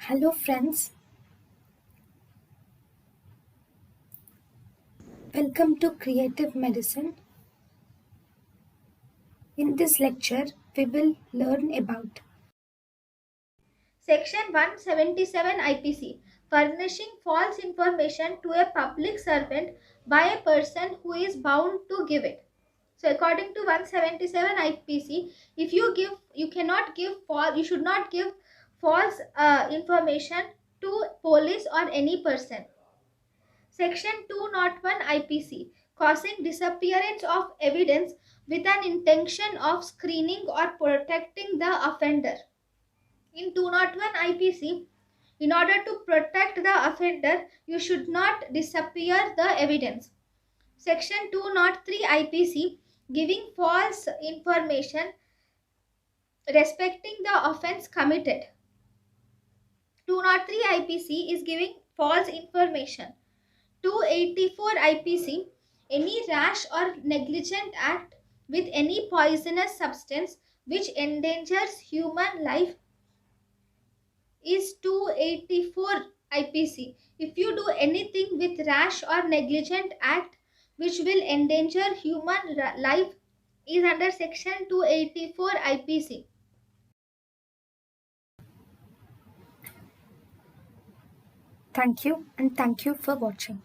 Hello, friends. Welcome to Creative Medicine. In this lecture, we will learn about Section 177 IPC Furnishing false information to a public servant by a person who is bound to give it. So according to 177 IPC, if you cannot give false, you should not give false information to police or any person. Section 201 IPC Causing disappearance of evidence with an intention of screening or protecting the offender. In 201 IPC, in order to protect the offender, you should not disappear the evidence. Section 203 IPC, giving false information respecting the offense committed. 203 IPC is giving false information. 284 IPC, any rash or negligent act with any poisonous substance which endangers human life is 284 IPC. If you do anything with rash or negligent act which will endanger human life is under section 284 IPC. thank you and thank you for watching.